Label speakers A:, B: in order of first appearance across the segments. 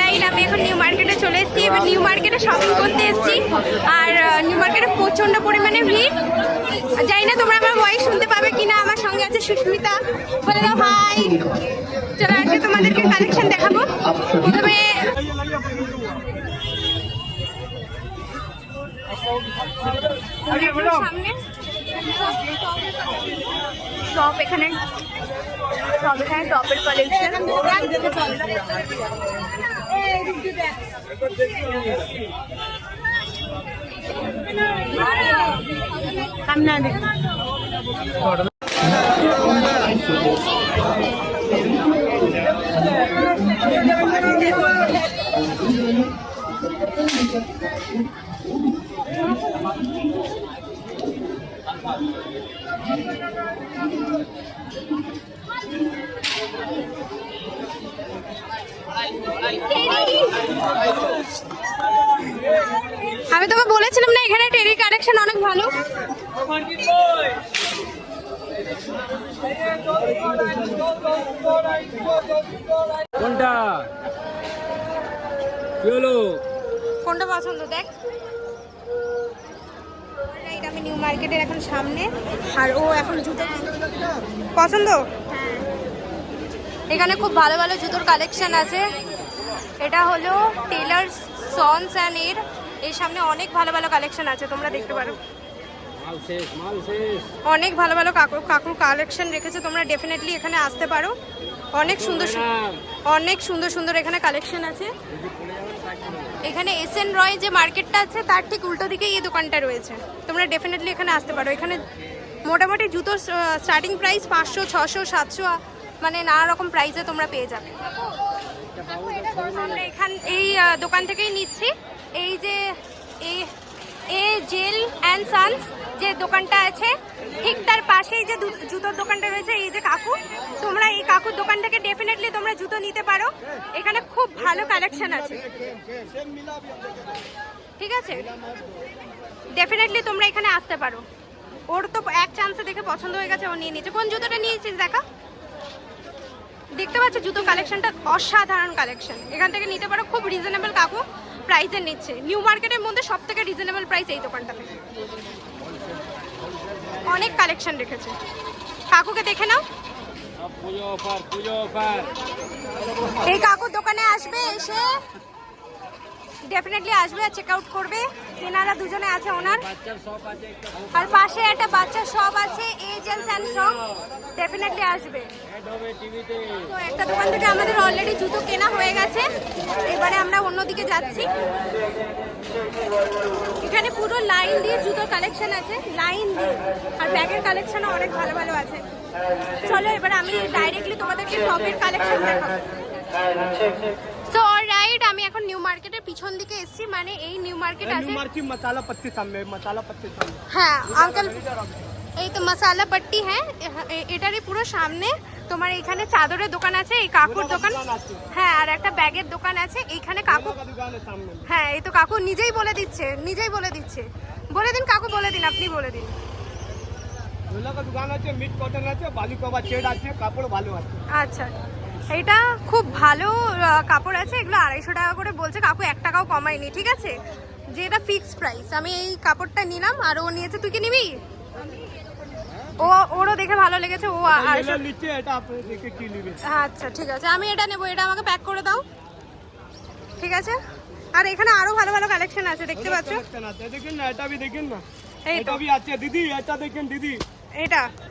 A: Alright, আমি এখন new মার্কেটে চলে এসেছি। এবার নিউ মার্কেটে শপিং করতে এসেছি। আর নিউ মার্কেটে প্রচণ্ড পরিমাণে ভিড়। জানি না তোমরা আমার ভয়েস শুনতে পাবে কিনা। আমার সঙ্গে আছে সুস্মিতা। বলে দাও হাই। চলো আজকে তোমাদেরকে কালেকশন দেখাবো। তবে সামনে সব এখানে টপের কালেকশন। আমি তোকে বলেছিলাম না এখানে টেরি কালেকশন অনেক ভালো।
B: কোনটা কি হলো,
A: কোনটা পছন্দ দেখ। আমি নিউ মার্কেটের এখন সামনে, আর ও এখন জুতো পছন্দ। এখানে খুব ভালো ভালো জুতোর কালেকশন আছে। এটা হলো টেলার সন্স অ্যান্ড এর সামনে অনেক ভালো ভালো কালেকশন আছে, তোমরা দেখতে পারো। অনেক ভালো ভালো কাকুর কালেকশন রেখেছে, তোমরা ডেফিনেটলি এখানে আসতে পারো। অনেক সুন্দর সুন্দর এখানে কালেকশন আছে। এখানে এসএন রয় যে মার্কেটটা আছে তার ঠিক উল্টো দিকে এই দোকানটা রয়েছে। তোমরা ডেফিনেটলি এখানে আসতে পারো। এখানে মোটামুটি জুতোর স্টার্টিং প্রাইস 500, 600, 700 মানে নানা রকম প্রাইসে তোমরা পেয়ে যাবে। আমরা এই দোকান থেকেই নিচ্ছি। এই যে এ জেল অ্যান্ড সানস যে দোকানটা আছে ঠিক তার পাশেই যে জুতোর দোকানটা রয়েছে, এই যে কাকু, তোমরা এই কাকুর দোকান থেকে ডেফিনেটলি তোমরা জুতো নিতে পারো। এখানে খুব ভালো কালেকশন আছে, ঠিক আছে? ডেফিনেটলি তোমরা এখানে আসতে পারো। ওর তো এক চান্সে দেখে পছন্দ হয়ে গেছে, ও নিয়ে নিয়েছে। কোন জুতোটা নিয়েছিস দেখা? দেখতে পাচ্ছ জুতো কালেকশনটা অসাধারণ কালেকশন। এখান থেকে নিতে পারো, খুব রিজনেবল কাকু প্রাইসে নিচ্ছে। নিউ মার্কেটের মধ্যে সব থেকে রিজনেবল প্রাইস এই দোকানটা থেকে। অনেক কালেকশন রেখেছে, কাকুকে দেখে নাও। এই কাকুর দোকানে আসবে, এসে ডেফিনেটলি আসবে আর চেক আউট করবে। এনারা দুজনে আছে ওনার, আর পাশে একটা বাচ্চার শপ আছে, এজেন্টস অ্যান্ড শপ, ডেফিনেটলি আসবে। তো একটা দোকান থেকে আমাদের অলরেডি জুতো কেনা হয়ে গেছে, এবারে আমরা অন্যদিকে যাচ্ছি। এখানে পুরো লাইন দিয়ে জুতোর কালেকশন আছে, লাইন দিয়ে, আর ব্যাগের কালেকশনও অনেক ভালো ভালো আছে। চলো এবার আমি ডাইরেক্টলি তোমাদেরকে টপের কালেকশন দেখাবো। সো অলরাইট, আমি এখন নিউ মার্কেটের পিছন দিকে এসেছি। মানে এই নিউ মার্কেট আছে,
B: মশলা পট্টি সামনে,
A: হ্যাঁ আঙ্কেল, এই তো মশলা পট্টি হ্যাঁ, এটারই পুরো সামনে তোমার এখানে চাদরের দোকান আছে, এই কাকুর দোকান, হ্যাঁ, আর একটা ব্যাগের দোকান আছে এইখানে। কাকু, হ্যাঁ এই তো কাকু নিজেই বলে দিচ্ছে। বলে দিন কাকু, বলে দিন, আপনি বলে দিন। আচ্ছা, এটা খুব ভালো কাপড় আছে। এগুলো 250 টাকা করে বলছে কাকু, 1 টাকাও কমায়নি, ঠিক আছে? যে এটা ফিক্সড প্রাইস। আমি এই কাপড়টা নিলাম, আর ও নিয়েছে। তুই কি নিবি? ওরও দেখে ভালো লেগেছে। ও আচ্ছা ঠিক আছে, আমি এটা নেবো। এটা আমাকে প্যাক করে দাও, ঠিক আছে? আর এখানে আরো ভালো ভালো কালেকশন আছে, দেখতে পাচ্ছ?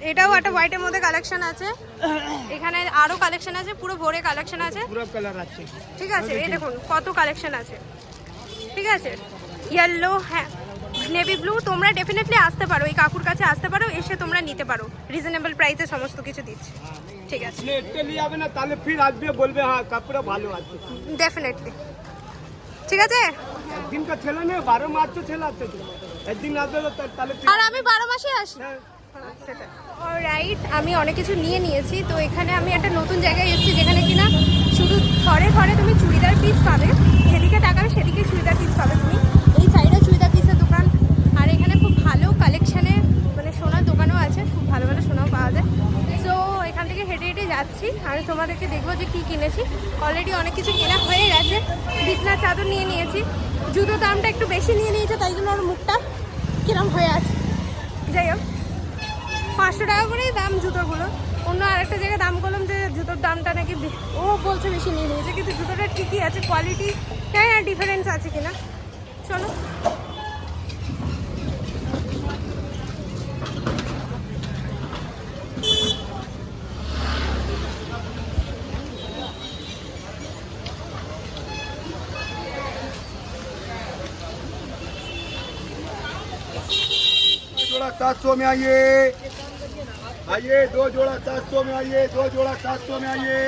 A: এটাও একটা হোয়াইটের মধ্যে কালেকশন আছে। এখানে আরো কালেকশন আছে, পুরো ভরে কালেকশন আছে, ঠিক আছে? এই দেখুন কত কালেকশন আছে, ঠিক আছে? ইয়েলো, হ্যাঁ নেভি ব্লু। তোমরা ডেফিনেটলি আসতে পারো, এই কাকুর কাছে আসতে পারো, এসে তোমরা নিতে পারো। রিজনেবল প্রাইসে সমস্ত কিছু দিচ্ছে, ঠিক আছে? ডেফিনেটলি, ঠিক আছে? আর আমি 12 মাসে আসি। অলরাইট, আমি অনেক কিছু নিয়ে নিয়েছি। তো এখানে আমি একটা নতুন জায়গায় এসেছি, যেখানে কিনা শুধু ঘরে ঘরে তুমি চুড়িদার পিস পাবে। যেদিকে তাকাবে সেদিকে চুড়িদার পিস পাবে তুমি। এই সাইডে চুড়িদার পিসের দোকান, আর এখানে খুব ভালো কালেকশানে মানে সোনার দোকানও আছে, খুব ভালো ভালো সোনাও পাওয়া যায়। সো এখান থেকে হেঁটে হেঁটে যাচ্ছি, আমি তোমাদেরকে দেখবো যে কী কিনেছি। অলরেডি অনেক কিছু কেনা হয়ে গেছে। বিছনা চাদর নিয়ে নিয়েছি। জুতো দামটা একটু বেশি নিয়ে নিয়েছে, তাই জন্য ওর মুখটা কিরম হয়ে আছে। যাই হোক, 500 টাকা করেই দাম জুতোগুলো। অন্য আরেকটা জায়গায় দাম করলাম যে জুতোর দামটা নাকি ও বলছে বেশি নিয়ে নিয়েছে, কিন্তু জুতোটা ঠিকই আছে, কোয়ালিটি হ্যাঁ হ্যাঁ ডিফারেন্স আছে কিনা। চলো
C: जोड़ा 700 में आइए, आइए 2 जोड़ा 700 में आइए, 2 जोड़ा 700 में आइए।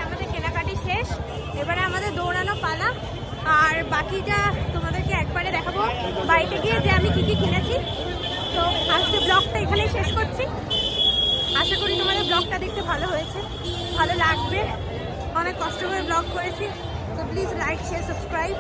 A: আমাদের কেনাকাটি শেষ, এবারে আমাদের দৌড়ানো পালা। আর বাকি যা তোমাদেরকে একবারে দেখাবো বাড়িতে গিয়ে যে আমি কি কি কিনেছি। তো আজকে ব্লগটা এখানেই শেষ করছি। আশা করি তোমাদের ব্লগটা দেখতে ভালো হয়েছে, ভালো লাগবে। অনেক কষ্ট করে ব্লগ করেছি, তো প্লিজ লাইক শেয়ার সাবস্ক্রাইব।